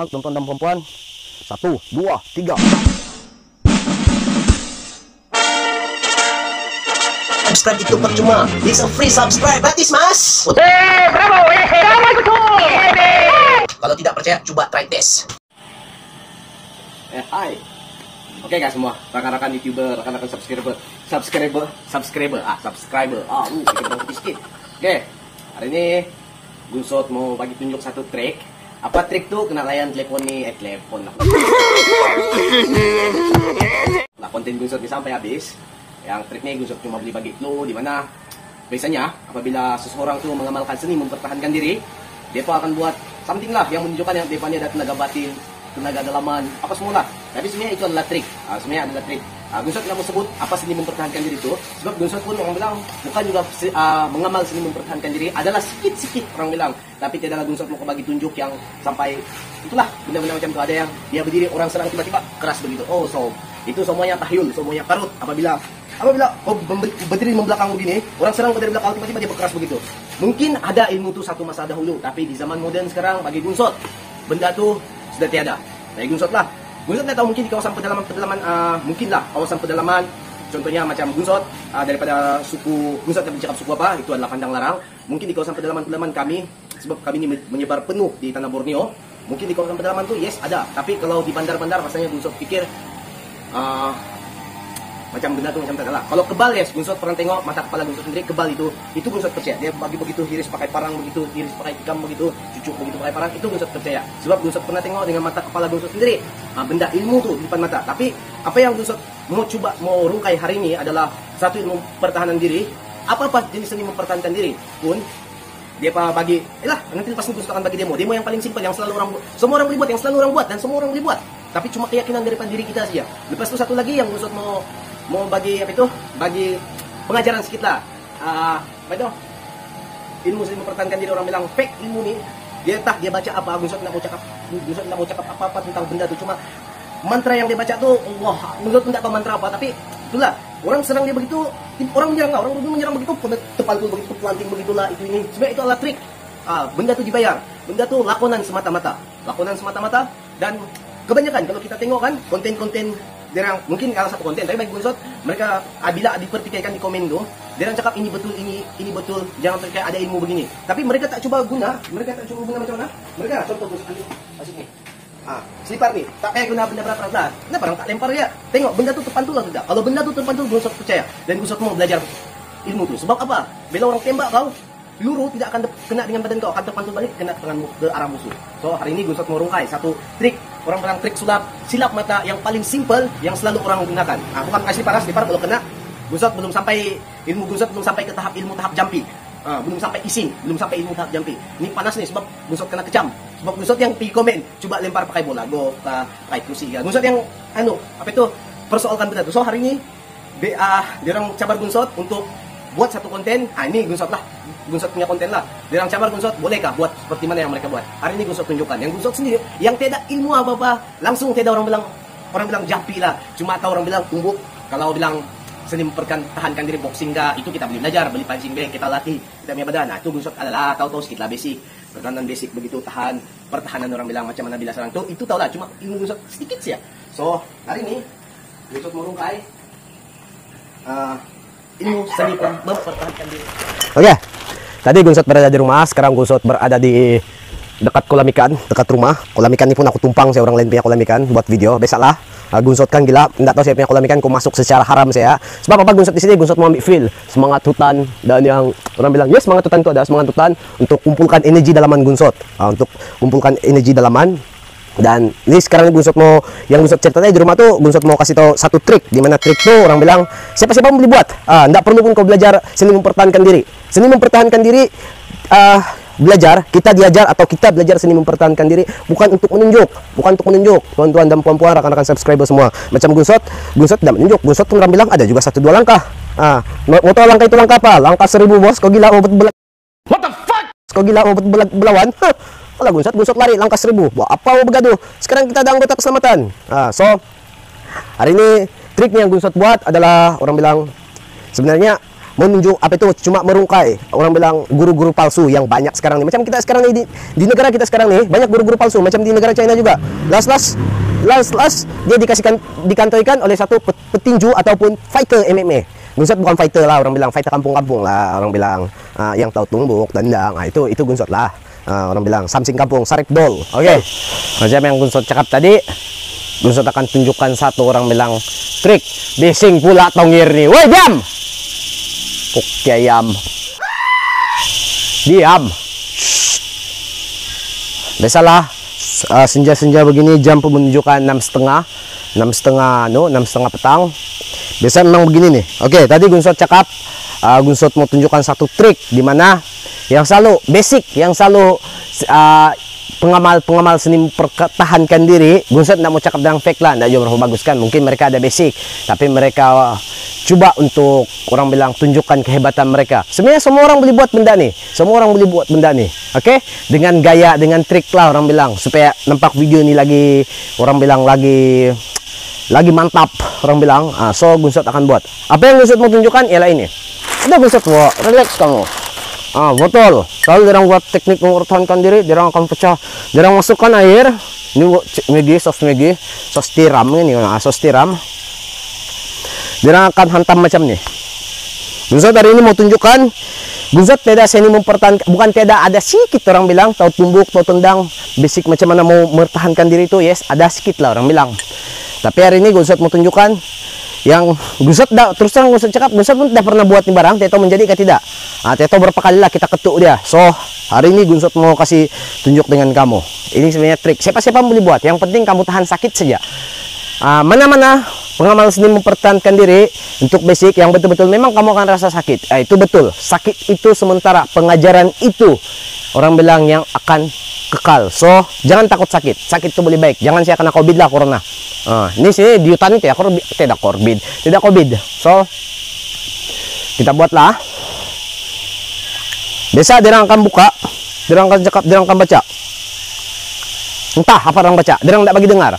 Tonton dan perempuan. 1, 2, 3. Subscribe itu percuma. It's a free subscribe. Gratis, Mas. Bravo! Bravo, betul! Kalau tidak percaya, coba try test. Hai. Oke guys semua, rekan-rekan YouTuber, rekan-rekan subscriber. Sedikit. Oke, hari ini Gunsot mau bagi tunjuk satu trik. Apa trik tuh? Kena layan telepon nih, telepon lah. Lah konten Gunsot ini sampai habis. Yang triknya Gunsot cuma beli bagi clue di mana biasanya apabila seseorang tuh mengamalkan seni mempertahankan diri, dia akan buat something lah yang menunjukkan yang depannya ada tenaga batin, tenaga dalaman, apa semua lah. Tapi sebenarnya itu adalah trik. Sebenarnya adalah trik. Gunsot tidak mau sebut apa seni mempertahankan diri itu, sebab Gunsot pun orang bilang bukan juga mengamal seni mempertahankan diri, adalah sikit-sikit orang bilang. Tapi tidaklah Gunsot mau bagi tunjuk yang sampai itulah benda-benda macam itu. Ada yang dia berdiri orang serang tiba-tiba keras begitu. Oh so itu semuanya tahyul, semuanya karut. Apabila berdiri membelakang begini, orang serang dari belakang tiba-tiba dia berkeras begitu. Mungkin ada ilmu itu satu masa dahulu, tapi di zaman modern sekarang bagi Gunsot benda itu sudah tiada. Bagi Gunsot lah. Gunsot tidak tahu, mungkin di kawasan pedalaman, mungkin lah kawasan pedalaman. Contohnya macam Gunsot daripada suku Gunsot yang bercakap suku apa, itu adalah Pandang Larang. Mungkin di kawasan pedalaman kami, sebab kami ini menyebar penuh di tanah Borneo. Mungkin di kawasan pedalaman itu yes ada, tapi kalau di bandar-bandar rasanya Gunsot pikir macam benda tu macam tak lah. Kalau kebal yes, Gunsot pernah tengok mata kepala Gunsot sendiri kebal itu Gunsot percaya. Dia bagi begitu hiris pakai parang begitu, hiris pakai tikam begitu, cucuk begitu pakai parang, itu Gunsot percaya. Sebab Gunsot pernah tengok dengan mata kepala Gunsot sendiri. Benda ilmu tu di depan mata. Tapi apa yang Gunsot mau rungkai hari ini adalah satu ilmu pertahanan diri. Apa-apa jenis seni mempertahankan diri pun dia bagi, nanti lepas ini Gunsot akan bagi demo yang paling simpel, yang selalu semua orang boleh buat, yang selalu orang buat dan semua orang boleh buat. Tapi cuma keyakinan daripada diri kita saja. Lepas itu satu lagi yang Gunsot mau bagi bagi pengajaran sedikit lah. Ilmu seni mempertahankan diri, orang bilang fake ilmu nih. Dia baca apa, Gunsot tidak mau cakap apa-apa tentang benda itu. Cuma mantra yang dia baca tuh, wah, Gunsot tidak tahu mantra apa, tapi itulah orang serang dia begitu, orang menyerang begitu, tepal tuh begitu, planting begitulah itu ini. Sebenarnya itu adalah trik. Benda itu dibayar, benda itu lakonan semata-mata, dan kebanyakan kalau kita tengok kan konten-konten derang, mungkin kalau satu konten, tapi bagi Gunsot mereka bila dipertikaikan di komen tuh, derang cakap ini betul, jangan terkait ada ilmu begini. Tapi mereka tak cuba guna macam mana? Mereka contoh Gus masuk ni. Selipar ni, tak payah guna benda berat-berat lah. Kenapa orang tak lempar dia? Tengok benda tu terpantul atau tidak. Kalau benda tu terpantul, Gunsot percaya dan Gunsot mau belajar ilmu tu. Sebab apa? Bila orang tembak kau, peluru tidak akan kena dengan badan kau, akan terpantul balik kena tanganmu ke arah musuh. So hari ini Gunsot mau rungkai satu trik, orang bilang trik silap mata yang paling simple yang selalu orang gunakan. Bukan kasih selipar kalau kena Gunsot belum sampai ke tahap ilmu tahap jampi. Belum sampai ising, belum sampai ilmu tahap jampi. Ini panas nih sebab Gunsot kena kecam. Sebab Gunsot yang pergi komen, coba lempar pakai bola, pakai kursi. Gunsot yang persoalkan benda tu. So hari ini dia orang cabar Gunsot untuk buat satu konten. Ini Gunsot punya konten lah. Dia orang cabar Gunsot, bolehkah buat seperti mana yang mereka buat? Hari ini Gunsot tunjukkan. Yang Gunsot sendiri, yang tidak ilmu apa-apa, langsung tidak orang bilang jampi lah. Cuma tahu orang bilang tumbuk. Kalau bilang seni mempertahankan diri boxing itu kita beli belajar, beli punching bag, kita latih, kita punya badan. Itu Gunsot adalah tahu sedikit lah basic. Pertahanan basic begitu, pertahanan orang bilang macam mana bila serang itu tahu lah, cuma ilmu Gunsot sedikit sih ya. So, hari ini Gunsot merungkai ilmu seni mempertahankan diri. Oke. Tadi Gunsot berada di rumah, sekarang Gunsot berada di dekat kolam ikan, dekat rumah. Kolam ikan ini pun aku tumpang, saya orang lain punya kolam ikan buat video. Biasalah, Gunsot kan gila, tidak tahu saya punya kolam ikan, aku masuk secara haram saya. Sebab apa Gunsot di sini? Gunsot mau ambil feel semangat hutan, dan yang orang bilang, yes, semangat hutan itu ada semangat hutan untuk kumpulkan energi dalaman Gunsot, untuk kumpulkan energi dalaman. Dan ini sekarang yang Gunsot cerita tadi di rumah tuh, Gunsot mau kasih tahu satu trik, di mana trik tuh orang bilang siapa-siapa boleh buat. Tidak perlu pun kau belajar seni mempertahankan diri. Seni mempertahankan diri kita diajar atau kita belajar seni mempertahankan diri bukan untuk menunjuk, tuan-tuan dan puan-puan, rakan-rakan subscriber semua. Macam Gunsot tidak menunjuk. Gunsot pun orang bilang ada juga 1-2 langkah. Mau tahu langkah itu langkah apa? Langkah 1000 bos, kau gila obat what the fuck? Kau gila obat belawan? Kalau Gunsot lari langkah 1000. Buat apa begaduh? Sekarang kita ada anggota keselamatan. So hari ini triknya yang Gunsot buat adalah orang bilang sebenarnya menunjuk apa itu cuma merungkai. Orang bilang guru-guru palsu yang banyak sekarang nih. Macam kita sekarang nih di negara kita sekarang nih banyak guru-guru palsu macam di negara China juga. Last dia dikantoikan oleh satu petinju ataupun fighter MMA. Gunsot bukan fighter lah, orang bilang fighter kampung-kampung lah, orang bilang yang tahu tumbuk, tendang. Nah, itu gunsot lah. Orang bilang samsing kampung, sarik dol. Oke. Macam yang gunsot cakap tadi, gunsot akan tunjukkan satu orang bilang trik. Bising pula tongir nih. Woi, diam. Oke, ayam. Diam. Biasalah senja-senja begini jam menunjukkan 6:30 petang. Biasa memang begini nih. Oke, tadi gunsot cakap gunsot mau tunjukkan satu trik di mana yang selalu basic, yang selalu pengamal seni mempertahankan diri. Gunsot tidak mau cakap dengan fake lah, tidak jauh bagus kan. Mungkin mereka ada basic, tapi mereka coba untuk orang bilang tunjukkan kehebatan mereka. Sebenarnya semua orang boleh buat benda nih. Semua orang boleh buat benda nih. Oke? Dengan gaya, dengan trik lah orang bilang supaya nampak video ini lagi orang bilang lagi mantap orang bilang. So gunsot akan buat. Apa yang gunsot mau tunjukkan ialah ini. Udah gunsot buat, relax kamu. Betul. Kalau dirang buat teknik mempertahankan diri, dirang akan pecah. Dirang masukkan air. Ini sos tiram ini, sos tiram. Dirang akan hantam macam ni. Gunsot hari ini mau tunjukkan gunsot tidak seni mempertahankan, bukan tidak ada sedikit orang bilang tahu tumbuk, tahu tendang, basic macam mana mau mempertahankan diri itu, yes, ada sedikit lah orang bilang. Tapi hari ini gunsot mau tunjukkan yang gunsot terus terang gunsot cakap, gunsot pun tidak pernah buat ni barang, tidak tahu menjadi ke tidak. Tidak tahu berapa kali lah kita ketuk dia. So hari ini gunsot mau kasih tunjuk dengan kamu. Ini sebenarnya trik. Siapa-siapa boleh buat. Yang penting kamu tahan sakit saja. Mana-mana pengamal seni mempertahankan diri untuk basic yang betul-betul memang kamu akan rasa sakit. Itu betul. Sakit itu sementara, pengajaran itu orang bilang yang akan kekal. So jangan takut sakit. Sakit itu boleh baik. Jangan saya kena COVID lah, corona. Ini sini di hutan itu ya, tidak COVID. So kita buatlah. Biasa dirang akan buka, dirang akan cakap, dirang akan baca. Entah apa orang baca, dirang tidak bagi dengar.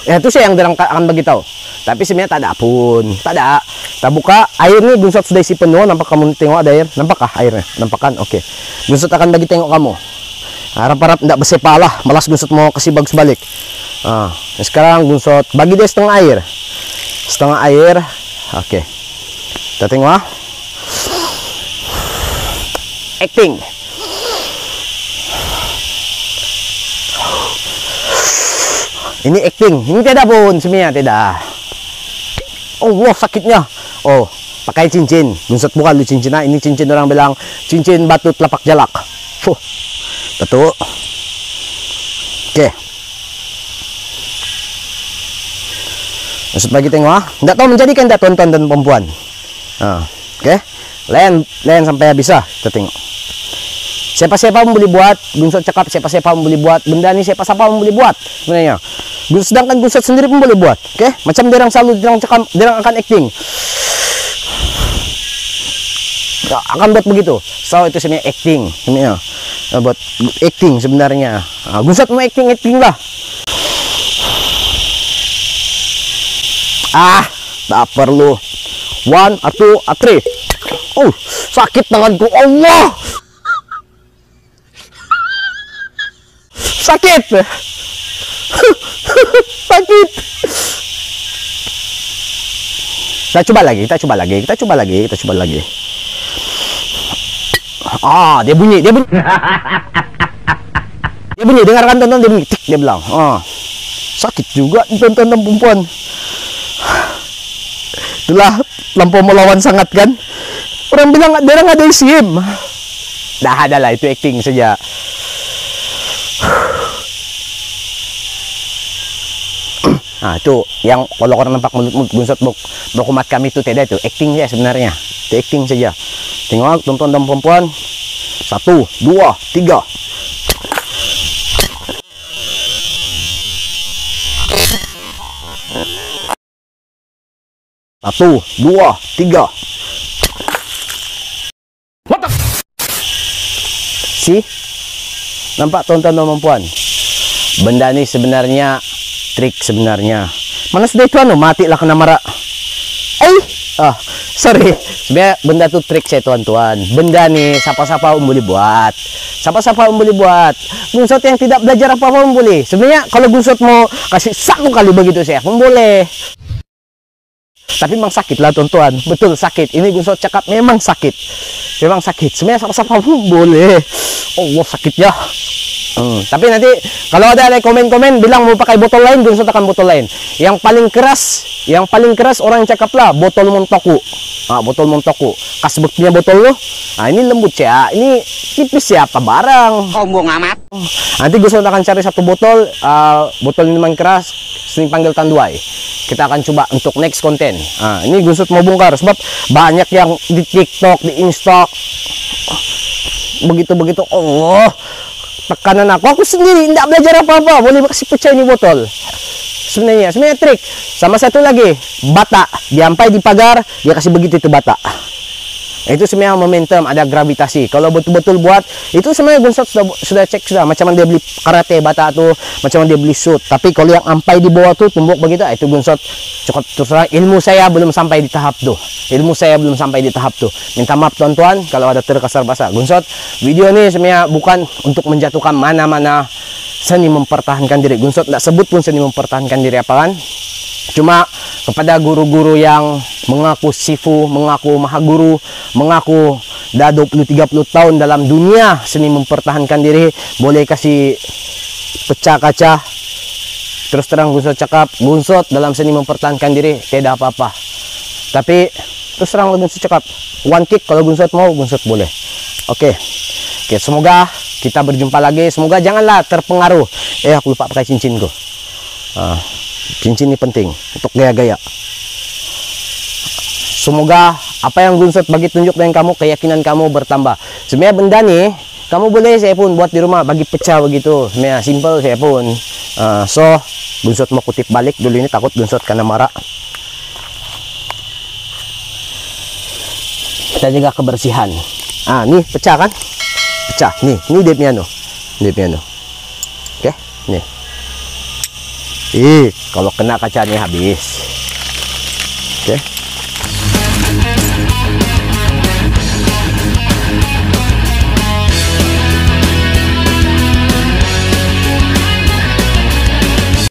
Itu saya yang dirang akan bagi tahu. Tapi sebenarnya tak ada pun, tak ada. Kita buka, air ini gunsot sudah isi penuh. Nampak kamu tengok ada air? Nampakkah airnya? Nampak kan? Oke. Gunsot akan bagi tengok kamu. Harap-harap tidak bersepa lah, malas gunsot mau kasih bagus balik. Sekarang gunsot bagi dia setengah air. Oke. Kita tengok. Acting. Ini acting. Ini tidak pun sebenarnya tidak. Oh, wow, sakitnya. Oh, pakai cincin. Gunsot bukan lu cincin. Ini cincin orang bilang cincin batu telapak jalak. Betul. Oke. Gunsot bagi tengok. Tidak tahu menjadikan tidak tonton dan perempuan. Oke. Lain sampai habis lah. Kita tengok. Siapa-siapa pun boleh buat. Gunsot cakap siapa-siapa pun boleh buat. Benda ni siapa-siapa pun boleh buat sebenarnya. Sedangkan gunsot sendiri pun boleh buat. Oke? Macam dirang selalu dirang cakap, dirang akan acting. Akan buat begitu. So itu sebenarnya acting sebenarnya. Buat acting sebenarnya. Gunsot mau acting lah. Tak perlu. 1, 2, 3. Oh, sakit tanganku. Allah. Sakit. Sakit. Kita coba lagi. Dia bunyi. Dia bunyi, dengarkan tonton, dia bunyi. Tik, dia bilang. Sakit juga tonton perempuan. Itulah lampau melawan sangat kan. Orang bilang dia nggak ada isim. Dah ada lah, itu acting saja. Itu yang kalau orang nampak mulut gunsot berkumat kami itu tidak, itu acting saja sebenarnya. Itu acting saja. Tengok tonton dan perempuan. 1, 2, 3. Satu, 2, 3. What the? Nampak tonton dan perempuan. Benda ini sebenarnya trik sebenarnya. Mana sudah itu matilah kena marah. Sorry. Sebenarnya benda tuh trik saya tuan-tuan. Benda nih siapa-siapa boleh buat. Siapa-siapa boleh buat. Gunsot yang tidak belajar apa-apa boleh. Sebenarnya kalau gunsot mau kasih 1 kali begitu saya pun boleh. Tapi memang sakit lah tuan-tuan. Betul sakit. Ini gunsot cakap memang sakit. Memang sakit. Sebenarnya siapa-siapa pun boleh. Allah sakitnya. Tapi nanti kalau ada komen-komen bilang mau pakai botol lain, gunsot akan botol lain. Yang paling keras orang cakap lah botol Montoku. Botol Montoku. Kasbutnya botol lo. Ini lembut ya. Ini tipis ya apa barang. Sombong amat. Nanti gunsot akan cari 1 botol, botol minuman keras, sini panggil Tanduai. Kita akan coba untuk next konten. Ini gunsot mau bongkar sebab banyak yang di TikTok, di Insta begitu-begitu. Allah, tekanan aku sendiri tidak belajar apa-apa boleh kasih pecah ini botol. Sebenarnya trik. Sama satu lagi, bata diampai di pagar, dia kasih begitu itu bata. Itu sebenarnya momentum, ada gravitasi. Kalau betul-betul buat, itu sebenarnya gunsot sudah cek sudah macam mana dia beli karate bata tuh, macam mana dia beli shoot. Tapi kalau yang ampai di bawah tuh tumbuk begitu, itu gunsot cukup terus terang. Ilmu saya belum sampai di tahap tuh. Minta maaf tuan-tuan kalau ada terkasar bahasa. Gunsot, video ini sebenarnya bukan untuk menjatuhkan mana-mana seni mempertahankan diri. Gunsot tidak sebut pun seni mempertahankan diri apa kan. Cuma kepada guru-guru yang mengaku sifu, mengaku maha guru, mengaku dah 20-30 tahun dalam dunia seni mempertahankan diri, boleh kasih pecah kaca. Terus terang gunsot cakap, gunsot dalam seni mempertahankan diri tidak apa-apa. Tapi terus terang gunsot cakap, one kick kalau gunsot mau, gunsot boleh. Oke, semoga kita berjumpa lagi. Semoga janganlah terpengaruh. Aku lupa pakai cincinku. Cincin ini penting untuk gaya-gaya. Semoga apa yang gunsot bagi tunjuk dengan kamu, keyakinan kamu bertambah. Sebenarnya benda nih kamu boleh saya pun buat di rumah bagi pecah begitu. Sebenarnya simple saya pun. So gunsot mau kutip balik dulu ini, takut gunsot karena marah. Kita jaga kebersihan. Nih pecah kan? Pecah. Nih dia piano. Oke, nih. Kalau kena kacanya habis. Oke.